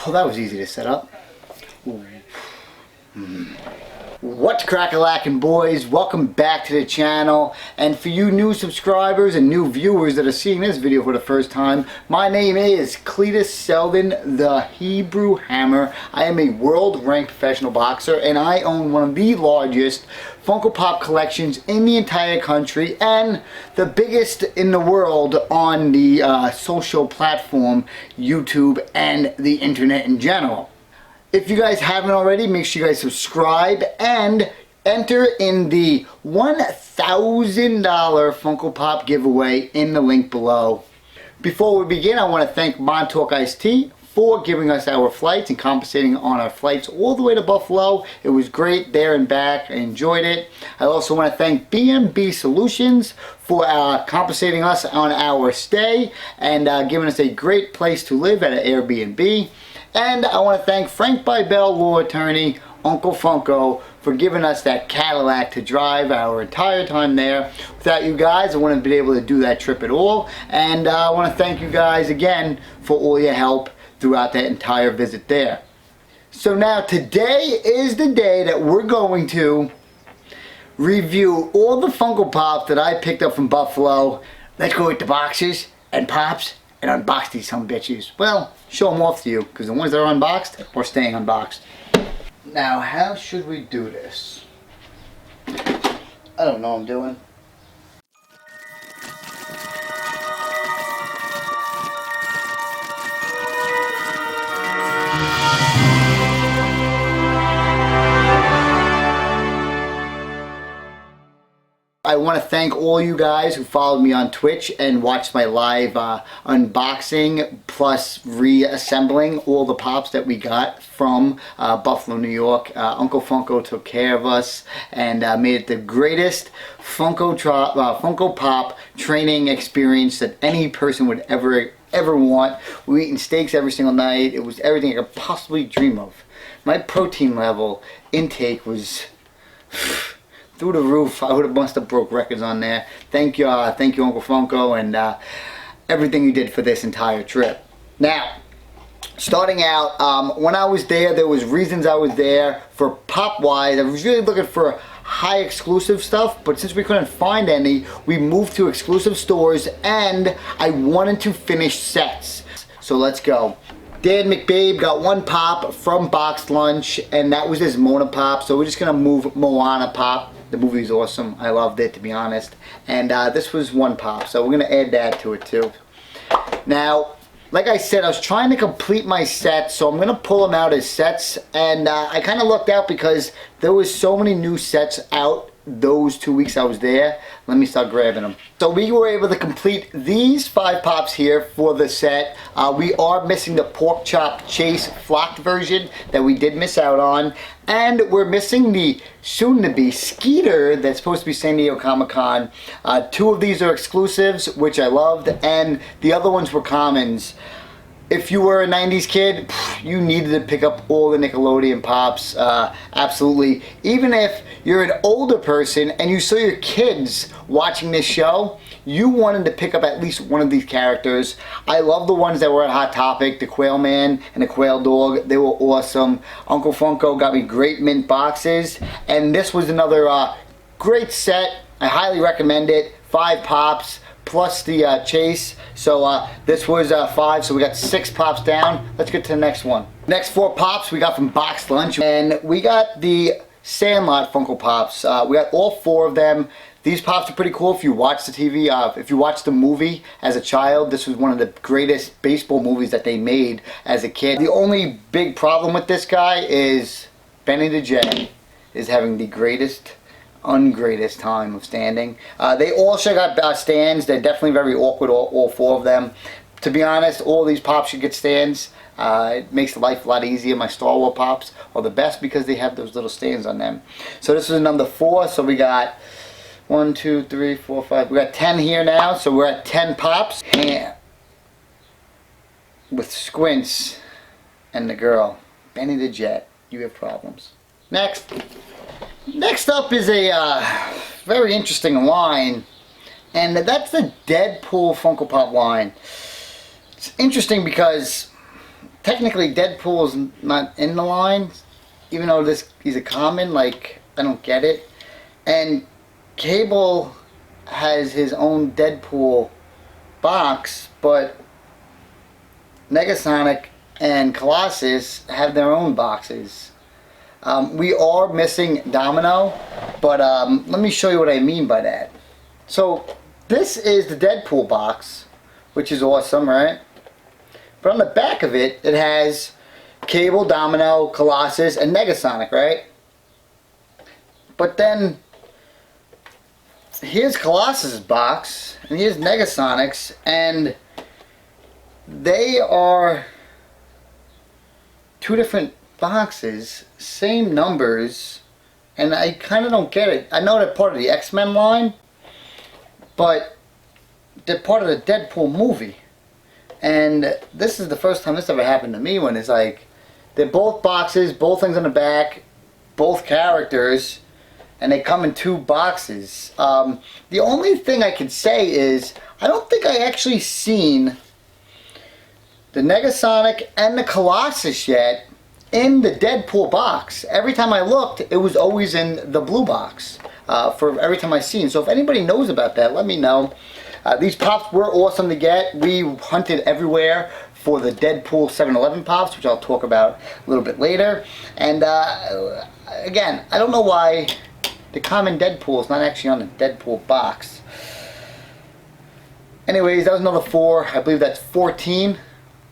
Oh, that was easy to set up. What's crack-a-lackin', boys? Welcome back to the channel. And for you new subscribers and new viewers that are seeing this video for the first time, my name is CLETUS SELDIN, the Hebrew Hammer. I am a world-ranked professional boxer, and I own one of the largest Funko Pop collections in the entire country and the biggest in the world on the social platform YouTube and the internet in general. If you guys haven't already, make sure you guys subscribe and enter in the $1,000 Funko Pop giveaway in the link below. Before we begin, I want to thank Montauk Iced Tea for giving us our flights and compensating on our flights all the way to Buffalo. It was great there and back. I enjoyed it. I also want to thank B&B Solutions for compensating us on our stay and giving us a great place to live at an Airbnb. And I want to thank Frank Bybel, law attorney, Uncle Funko, for giving us that Cadillac to drive our entire time there. Without you guys, I wouldn't have been able to do that trip at all. And I want to thank you guys again for all your help throughout that entire visit there. So now today is the day that we're going to review all the Funko Pops that I picked up from Buffalo. Let's go with the boxes and pops and unbox these some bitches. Well, show them off to you, because the ones that are unboxed are staying unboxed. Now, how should we do this? I don't know what I'm doing. I want to thank all you guys who followed me on Twitch and watched my live unboxing plus reassembling all the pops that we got from Buffalo, New York. Uncle Funko took care of us and made it the greatest Funko Pop training experience that any person would ever want. We were eating steaks every single night. It was everything I could possibly dream of. My protein level intake was through the roof. I must have broke records on there. Thank you Uncle Funko, and everything you did for this entire trip. Now, starting out, when I was there was reasons I was there. For pop wise, I was really looking for high exclusive stuff, but since we couldn't find any, we moved to exclusive stores, and I wanted to finish sets. So let's go. Dan McBabe got one pop from Boxed Lunch, and that was his Mona pop, so we're just gonna move Moana pop. The movie's awesome. I loved it, to be honest. And this was one pop, so we're gonna add that to it too. Now, like I said, I was trying to complete my sets, so I'm gonna pull them out as sets, and I kind of lucked out because there was so many new sets out those 2 weeks I was there. Let me start grabbing them. So we were able to complete these 5 pops here for the set. We are missing the pork chop chase flocked version that we did miss out on, and we're missing the soon-to-be Skeeter that's supposed to be San Diego Comic-Con. 2 of these are exclusives, which I loved, and the other ones were commons. If you were a 90s kid, you needed to pick up all the Nickelodeon pops, absolutely. Even if you're an older person and you saw your kids watching this show, you wanted to pick up at least one of these characters. I love the ones that were at Hot Topic, the Quail Man and the Quail Dog. They were awesome. Uncle Funko got me great mint boxes, and this was another great set. I highly recommend it. 5 pops plus the chase. So this was 5, so we got 6 pops down. Let's get to the next one. Next 4 pops we got from Boxed Lunch, and we got the Sandlot Funko Pops. We got all 4 of them. These pops are pretty cool. If you watch the TV, if you watch the movie as a child, this was one of the greatest baseball movies that they made as a kid. The only big problem with this guy is Benny the Jet is having the greatest ungreatest time of standing. They all should have got stands. They're definitely very awkward, all 4 of them. To be honest, all these pops should get stands. It makes life a lot easier. My Star Wars pops are the best because they have those little stands on them. So this is number 4. So we got 1, 2, 3, 4, 5. We got 10 here now. So we're at 10 pops. And with Squints and the girl, Benny the Jet, you have problems. Next up is a very interesting line, and that's the Deadpool Funko Pop line. It's interesting because technically Deadpool's not in the line, even though he's a common. Like, I don't get it. And Cable has his own Deadpool box, but Negasonic and Colossus have their own boxes. We are missing Domino, but let me show you what I mean by that. So this is the Deadpool box, which is awesome, right? But on the back of it, it has Cable, Domino, Colossus, and Negasonic, right? But then here's Colossus' box, and here's Negasonic's, and they are two different boxes, same numbers, and I kind of don't get it. I know they're part of the X-Men line, but they're part of the Deadpool movie. And this is the first time this ever happened to me, when it's like, they're both boxes, both things on the back, both characters, and they come in two boxes. The only thing I can say is, I don't think I actually seen the Negasonic and the Colossus yet in the Deadpool box. Every time I looked, it was always in the blue box for every time I seen. So if anybody knows about that, let me know. These pops were awesome to get. We hunted everywhere for the Deadpool 7-Eleven pops, which I'll talk about a little bit later. And again, I don't know why the common Deadpool is not actually on the Deadpool box. Anyways, that was another 4. I believe that's 14,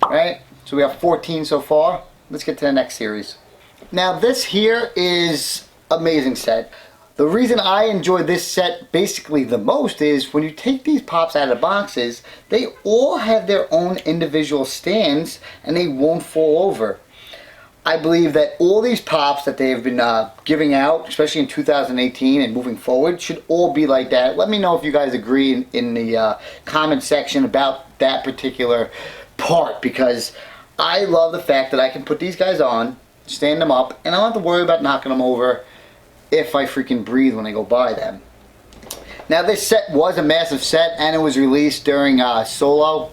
right? So we have 14 so far. Let's get to the next series. Now this here is amazing set. The reason I enjoy this set basically the most is when you take these pops out of the boxes, they all have their own individual stands and they won't fall over. I believe that all these pops that they have been giving out, especially in 2018 and moving forward, should all be like that. Let me know if you guys agree in the comment section about that particular part, because I love the fact that I can put these guys on, stand them up, and I don't have to worry about knocking them over if I freaking breathe when I go by them. Now this set was a massive set, and it was released during Solo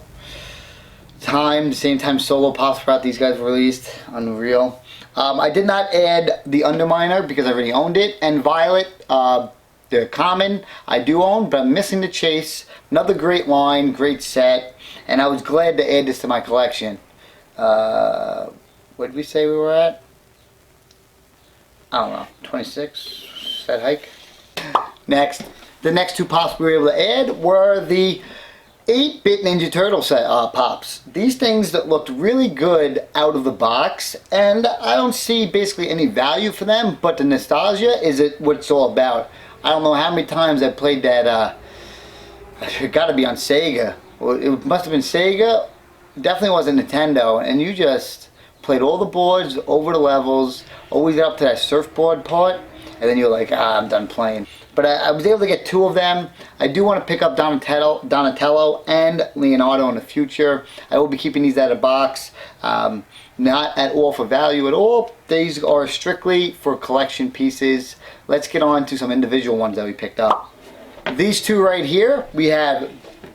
time, the same time Solo Pops Sprout these guys were released. Unreal. I did not add the Underminer because I already owned it, and Violet, the common, I do own, but I'm missing the Chase. Another great line, great set, and I was glad to add this to my collection. What did we say we were at? I don't know, 26, that hike. Next, the next two pops we were able to add were the 8-bit Ninja Turtle set pops. These things that looked really good out of the box, and I don't see basically any value for them, but the nostalgia is what it's all about. I don't know how many times I played that, it gotta be on Sega. Well, it must have been Sega, definitely wasn't Nintendo, and you just played all the boards, over the levels, always get up to that surfboard part, and then you're like, I'm done playing. But I was able to get 2 of them. I do want to pick up Donatello and Leonardo in the future. I will be keeping these out of the box. Not at all for value at all. These are strictly for collection pieces. Let's get on to some individual ones that we picked up. These 2 right here, we have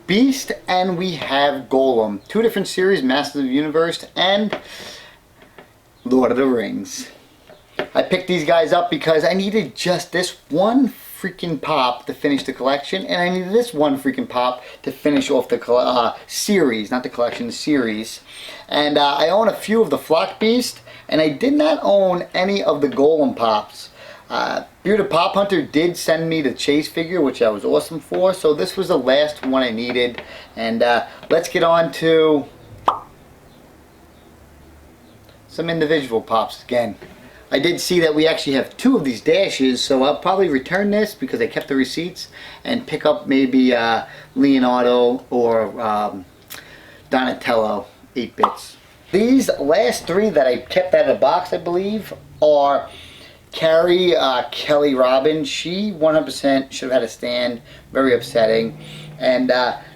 Beast and we have Golem. 2 different series, Masters of the Universe and Lord of the Rings. I picked these guys up because I needed just this one freaking pop to finish the collection, and I needed this one freaking pop to finish off the series, not the collection, the series. And I own a few of the Flock Beast, and I did not own any of the Golem pops. Bearded Pop Hunter did send me the Chase figure, which I was awesome for, so this was the last one I needed. And let's get on to some individual pops again. I did see that we actually have 2 of these dashes, so I'll probably return this because I kept the receipts and pick up maybe Leonardo or Donatello 8-bits. These last 3 that I kept out of the box, I believe, are Carrie Kelly Robbins. She 100% should have had a stand. Very upsetting. And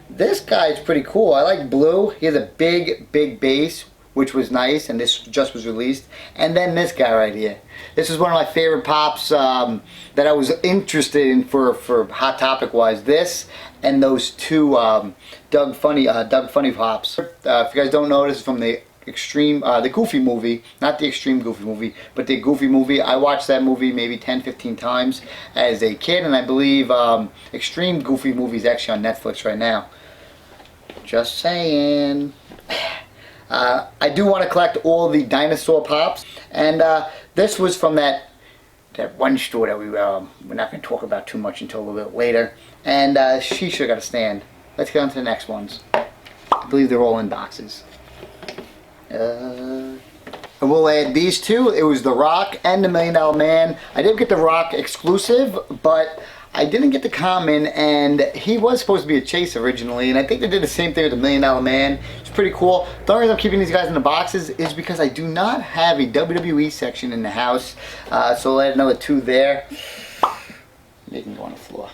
this guy is pretty cool. I like blue. He has a big base, which was nice, and this just was released. And then this guy right here. This is one of my favorite pops that I was interested in for Hot Topic wise. This and those 2 Doug Funny pops. If you guys don't know, this is from the the Goofy movie, not the Extreme Goofy movie, but the Goofy movie. I watched that movie maybe 10, 15 times as a kid, and I believe Extreme Goofy movie is actually on Netflix right now. Just saying. I do want to collect all the dinosaur pops, and this was from that one store that we're not going to talk about too much until a little bit later, and she should have got a stand. Let's get on to the next ones. I believe they're all in boxes. I will add these two. It was The Rock and the $1 Million Man. I did get The Rock exclusive, but I didn't get the common, and he was supposed to be a chase originally, and I think they did the same thing with the $1 Million Man. It's pretty cool. The only reason I'm keeping these guys in the boxes is because I do not have a WWE section in the house, so I'll add another two there. They can go on the floor.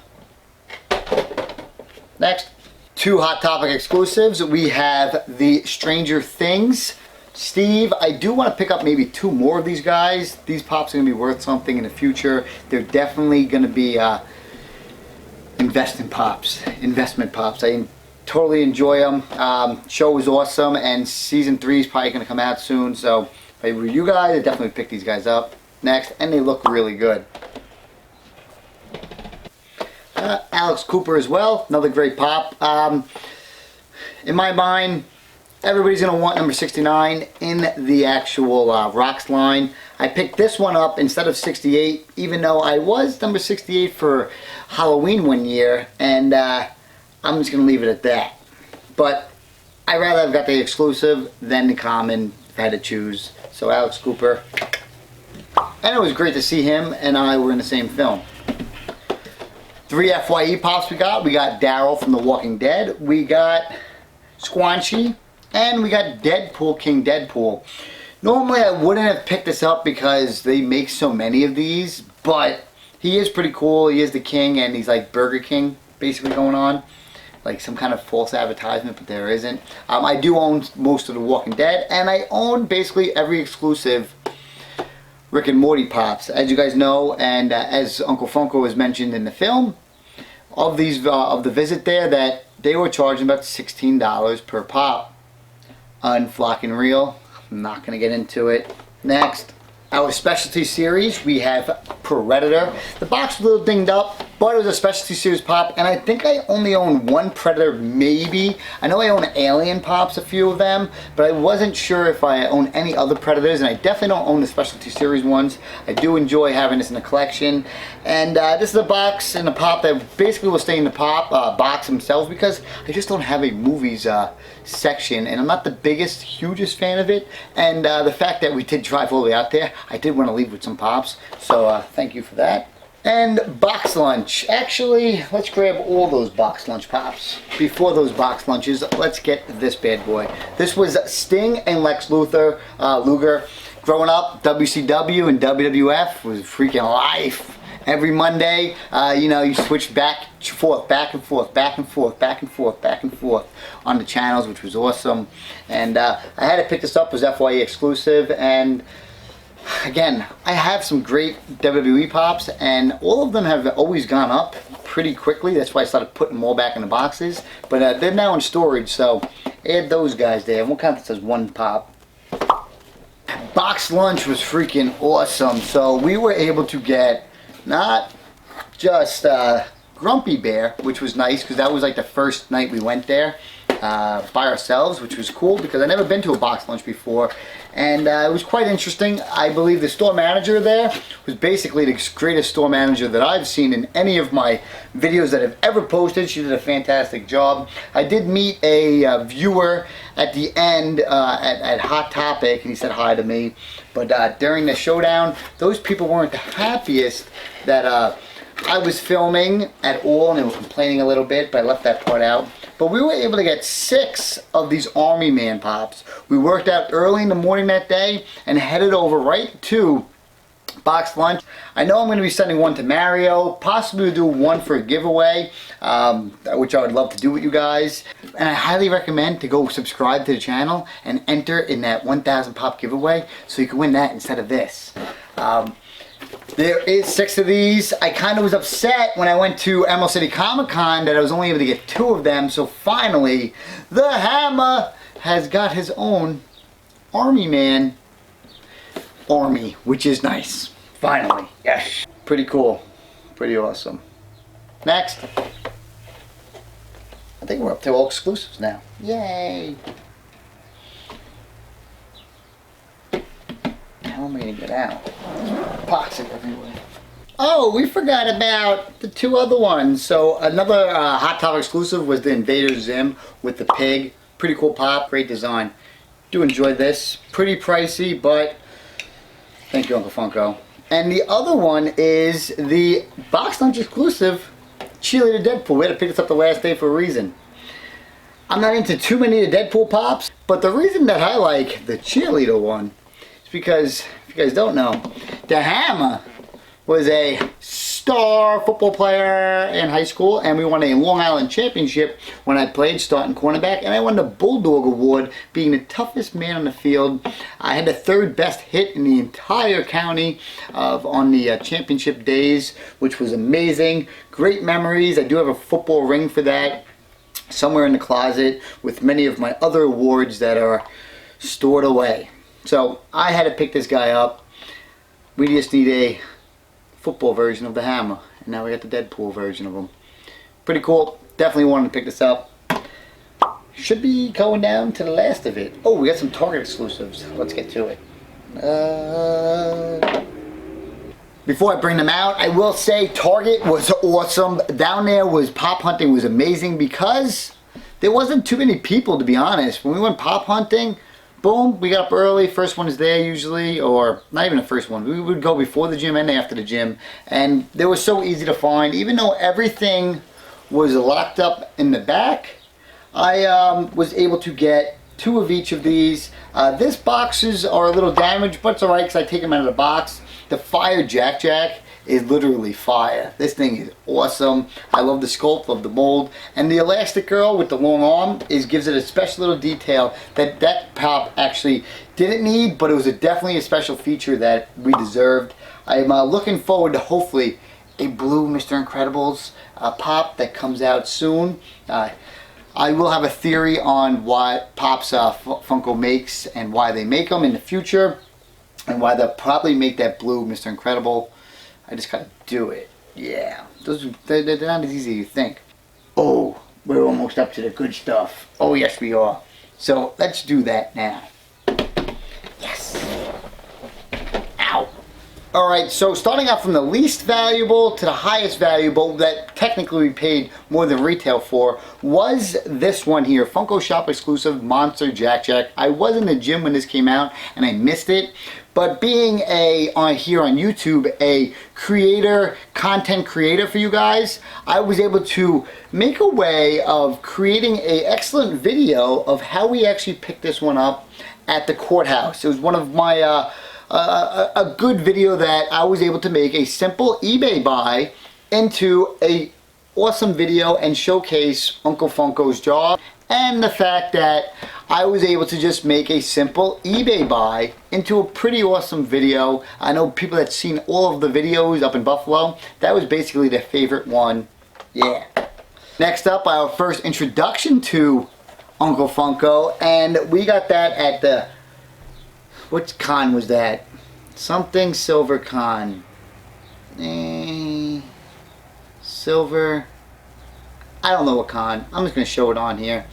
Next, two Hot Topic exclusives. We have the Stranger Things. Steve, I do want to pick up maybe two more of these guys. These pops are going to be worth something in the future. They're definitely going to be investment pops. I totally enjoy them. Show was awesome, and season 3 is probably going to come out soon. So if I were you guys, I'd definitely pick these guys up next, and they look really good. Alex Cooper as well, another great pop. In my mind, everybody's going to want number 69 in the actual Rocks line. I picked this one up instead of 68, even though I was number 68 for Halloween one year, and I'm just going to leave it at that. But I'd rather have got the exclusive than the common if I had to choose. So Alex Cooper. And it was great to see him and I were in the same film. 3 FYE pops we got. We got Daryl from The Walking Dead. We got Squanchy. And we got Deadpool, King Deadpool. Normally I wouldn't have picked this up because they make so many of these, but he is pretty cool. He is the king, and he's like Burger King basically going on. Like some kind of false advertisement, but there isn't. I do own most of The Walking Dead, and I own basically every exclusive Rick and Morty pops. As you guys know, and as Uncle Funko was mentioned in the film, of these of the visit there, that they were charging about $16 per pop. Unflock and Reel. I'm not going to get into it. Next, our specialty series, we have Predator. The box was a little dinged up, but it was a specialty series pop, and I think I only own one Predator, maybe. I know I own Alien pops, a few of them, but I wasn't sure if I own any other Predators, and I definitely don't own the specialty series ones. I do enjoy having this in the collection, and this is a box and a pop that basically will stay in the pop box themselves because I just don't have a movies section, and I'm not the biggest, hugest fan of it, and the fact that we did drive all the way out there, I did want to leave with some pops, so thank you for that. And box lunch. Actually, let's grab all those box lunch pops. Before those box lunches, let's get this bad boy. This was Sting and Lex Luger. Growing up, WCW and WWF was freaking life. Every Monday, you know, you switch back and forth on the channels, which was awesome. And I had to pick this up as FYE exclusive, and again, I have some great WWE pops, and all of them have always gone up pretty quickly. That's why I started putting them all back in the boxes. But they're now in storage, so add those guys there. We'll count this as one pop. Box lunch was freaking awesome. So we were able to get not just Grumpy Bear, which was nice because that was like the first night we went there by ourselves, which was cool because I've never been to a box lunch before, and it was quite interesting. I believe the store manager there was basically the greatest store manager that I've seen in any of my videos that I've ever posted. She did a fantastic job. I did meet a viewer at the end at Hot Topic, and he said hi to me, but during the showdown, those people weren't the happiest that I was filming at all, and they were complaining a little bit, but I left that part out. But we were able to get 6 of these Army Man pops. We worked out early in the morning that day and headed over right to box lunch. I know I'm going to be sending one to Mario, possibly do one for a giveaway, which I would love to do with you guys. And I highly recommend to go subscribe to the channel and enter in that 1,000 pop giveaway so you can win that instead of this. There is 6 of these. I kind of was upset when I went to Emerald City Comic Con that I was only able to get 2 of them. So finally, the Hammer has got his own Army Man Army, which is nice. Finally, yes. Pretty cool. Pretty awesome. Next. I think we're up to all exclusives now. Yay! How am I gonna get out? There's boxing everywhere. Oh, we forgot about the two other ones. So another Hot Topic exclusive was the Invader Zim with the pig. Pretty cool pop, great design. Do enjoy this. Pretty pricey, but thank you, Uncle Funko. And the other one is the Box Lunch exclusive Cheerleader Deadpool. We had to pick this up the last day for a reason. I'm not into too many of the Deadpool pops, but the reason that I like the Cheerleader one is because, if you guys don't know, the hamma was a star football player in high school, and we won a Long Island championship when I played starting cornerback, and I won the Bulldog Award being the toughest man on the field. I had the 3rd best hit in the entire county on the championship days, which was amazing. Great memories. I do have a football ring for that somewhere in the closet with many of my other awards that are stored away. So I had to pick this guy up. We just need a football version of the hammer, and now we got the Deadpool version of him. Pretty cool. Definitely wanted to pick this up. Should be going down to the last of it. Oh, we got some Target exclusives. Let's get to it. Before I bring them out, I will say Target was awesome. Down there was pop hunting was amazing because there wasn't too many people, to be honest. When we went pop hunting, boom, we got up early. First one is there usually, or not even the first one. We would go before the gym and after the gym, and they were so easy to find. Even though everything was locked up in the back, I was able to get 2 of each of these. This boxes are a little damaged, but it's alright because I take them out of the box. The Fire Jack Jack is literally fire. This thing is awesome. I love the sculpt, love the mold, and the Elastic Girl with the long arm gives it a special little detail that pop actually didn't need, but it was definitely a special feature that we deserved. I'm looking forward to hopefully a blue Mr. Incredibles pop that comes out soon. I will have a theory on what pops Funko makes and why they make them in the future, and why they'll probably make that blue Mr. Incredible. I just gotta do it. Yeah, they're not as easy as you think. Oh, we're almost up to the good stuff. Oh yes, we are. So let's do that now. Yes. Ow. All right, so starting out from the least valuable to the highest valuable that technically we paid more than retail for was this one here, Funko Shop exclusive Monster Jack Jack. I was in the gym when this came out and I missed it. But being here on YouTube, a content creator for you guys, I was able to make a way of creating an excellent video of how we actually picked this one up at the courthouse. It was one of my, a good video that I was able to make a simple eBay buy into a awesome video and showcase Uncle Funko's job, and the fact that I was able to just make a simple eBay buy into a pretty awesome video. I know people that's seen all of the videos up in Buffalo, that was basically their favorite one. Yeah. Next up, our first introduction to Uncle Funko, and we got that at the, which con was that? Something Silver Con. Silver, I don't know what con. I'm just going to show it on here.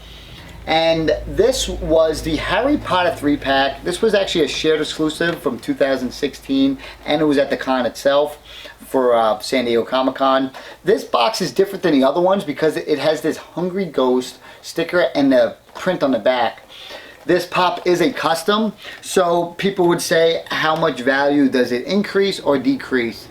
And this was the Harry Potter 3-pack. This was actually a shared exclusive from 2016, and it was at the con itself for San Diego Comic-Con. This box is different than the other ones because it has this Hungry Ghost sticker and the print on the back. This pop is a custom, so people would say how much value does it increase or decrease.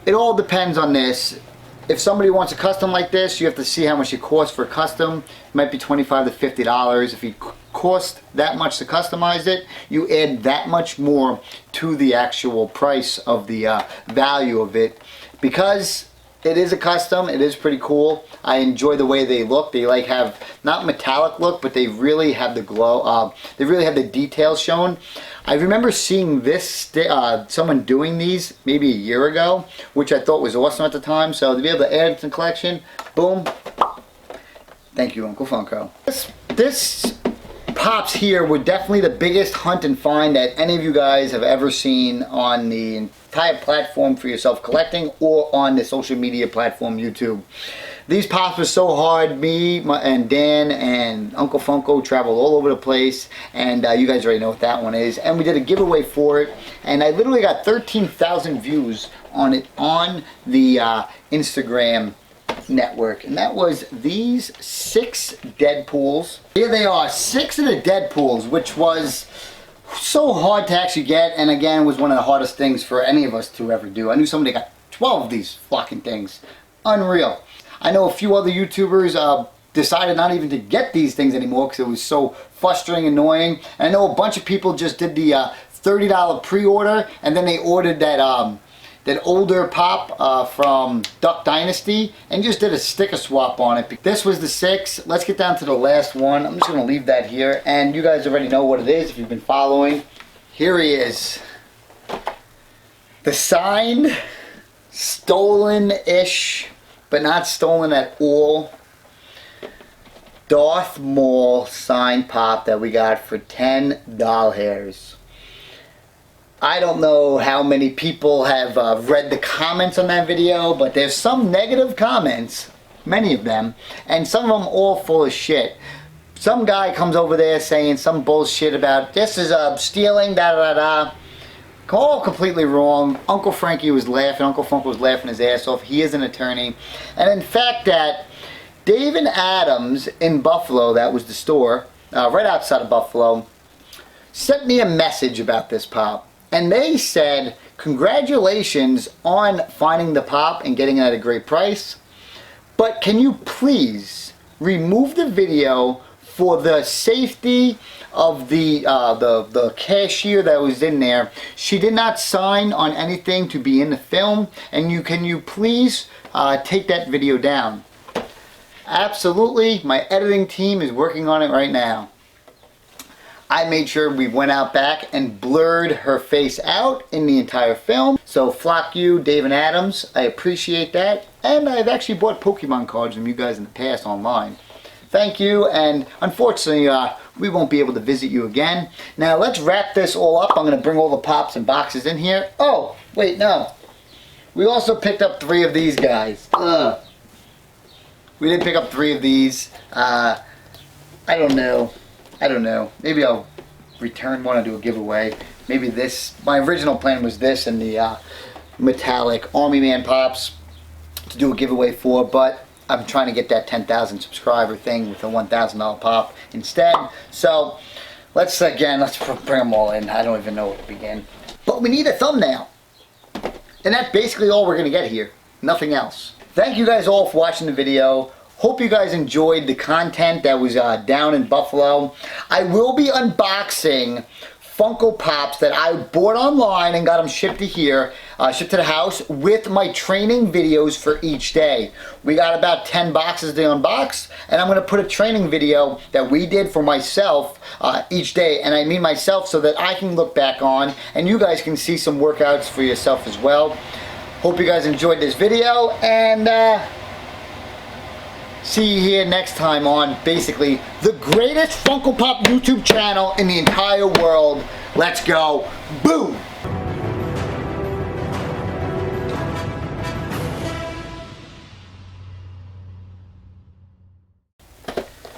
It all depends on this. If somebody wants a custom like this, you have to see how much it costs for a custom. It might be $25 to $50. If it costs that much to customize it, you add that much more to the actual price of the value of it. Because it is a custom, it is pretty cool. I enjoy the way they look. They like have, not metallic look, but they really have the glow. They really have the details shown. I remember seeing this, someone doing these maybe a year ago, which I thought was awesome at the time. So to be able to add it to the collection, boom. Thank you, Uncle Funko. This pops here were definitely the biggest hunt and find that any of you guys have ever seen on the entire platform for yourself collecting or on the social media platform YouTube. These pops were so hard. Me and Dan and Uncle Funko traveled all over the place, and you guys already know what that one is. And we did a giveaway for it, and I literally got 13,000 views on it on the Instagram network, and that was these 6 Deadpools. Here they are, 6 of the Deadpools, which was so hard to actually get, and again was one of the hardest things for any of us to ever do. I knew somebody got 12 of these fucking things. Unreal. I know a few other YouTubers decided not even to get these things anymore because it was so frustrating, annoying. And I know a bunch of people just did the $30 pre-order, and then they ordered that that older pop from Duck Dynasty and just did a sticker swap on it. This was the 6. Let's get down to the last one. I'm just going to leave that here, and you guys already know what it is if you've been following. Here he is. The signed, stolen-ish, but not stolen at all, Darth Maul signed pop that we got for 10 doll hairs. I don't know how many people have read the comments on that video, but there's some negative comments, many of them, and some of them all full of shit. Some guy comes over there saying some bullshit about this is stealing, da da da. All completely wrong. Uncle Frankie was laughing. Uncle Funko was laughing his ass off. He is an attorney. And in fact that Dave and Adams in Buffalo, that was the store, right outside of Buffalo, sent me a message about this pop. And they said, congratulations on finding the pop and getting it at a great price. But can you please remove the video for the safety of the cashier that was in there. She did not sign on anything to be in the film, and can you please take that video down? Absolutely, my editing team is working on it right now. I made sure we went out back and blurred her face out in the entire film. So flock you, Dave and Adams, I appreciate that. And I've actually bought Pokemon cards from you guys in the past online. Thank you, and unfortunately we won't be able to visit you again. Now let's wrap this all up. I'm going to bring all the pops and boxes in here. Oh, wait, no. We also picked up 3 of these guys. We did pick up 3 of these. I don't know. Maybe I'll return one and do a giveaway. Maybe this. My original plan was this and the metallic Army Man pops to do a giveaway for, but I'm trying to get that 10,000 subscriber thing with a $1,000 pop instead. So let's bring them all in. I don't even know where to begin. But we need a thumbnail. And that's basically all we're going to get here. Nothing else. Thank you guys all for watching the video. Hope you guys enjoyed the content that was down in Buffalo. I will be unboxing Funko Pops that I bought online and got them shipped to here, shipped to the house with my training videos for each day. We got about 10 boxes to unbox, and I'm going to put a training video that we did for myself each day, and I mean myself so that I can look back on and you guys can see some workouts for yourself as well. Hope you guys enjoyed this video, and see you here next time on basically the greatest Funko Pop YouTube channel in the entire world. Let's go. Boom!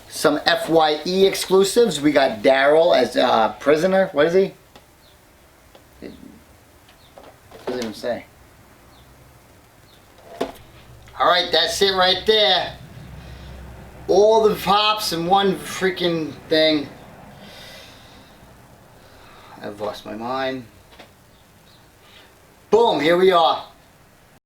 Some FYE exclusives. We got Daryl as a prisoner. What is he? What does it even say? Alright, that's it right there. All the pops in one freaking thing. I've lost my mind. Boom, here we are.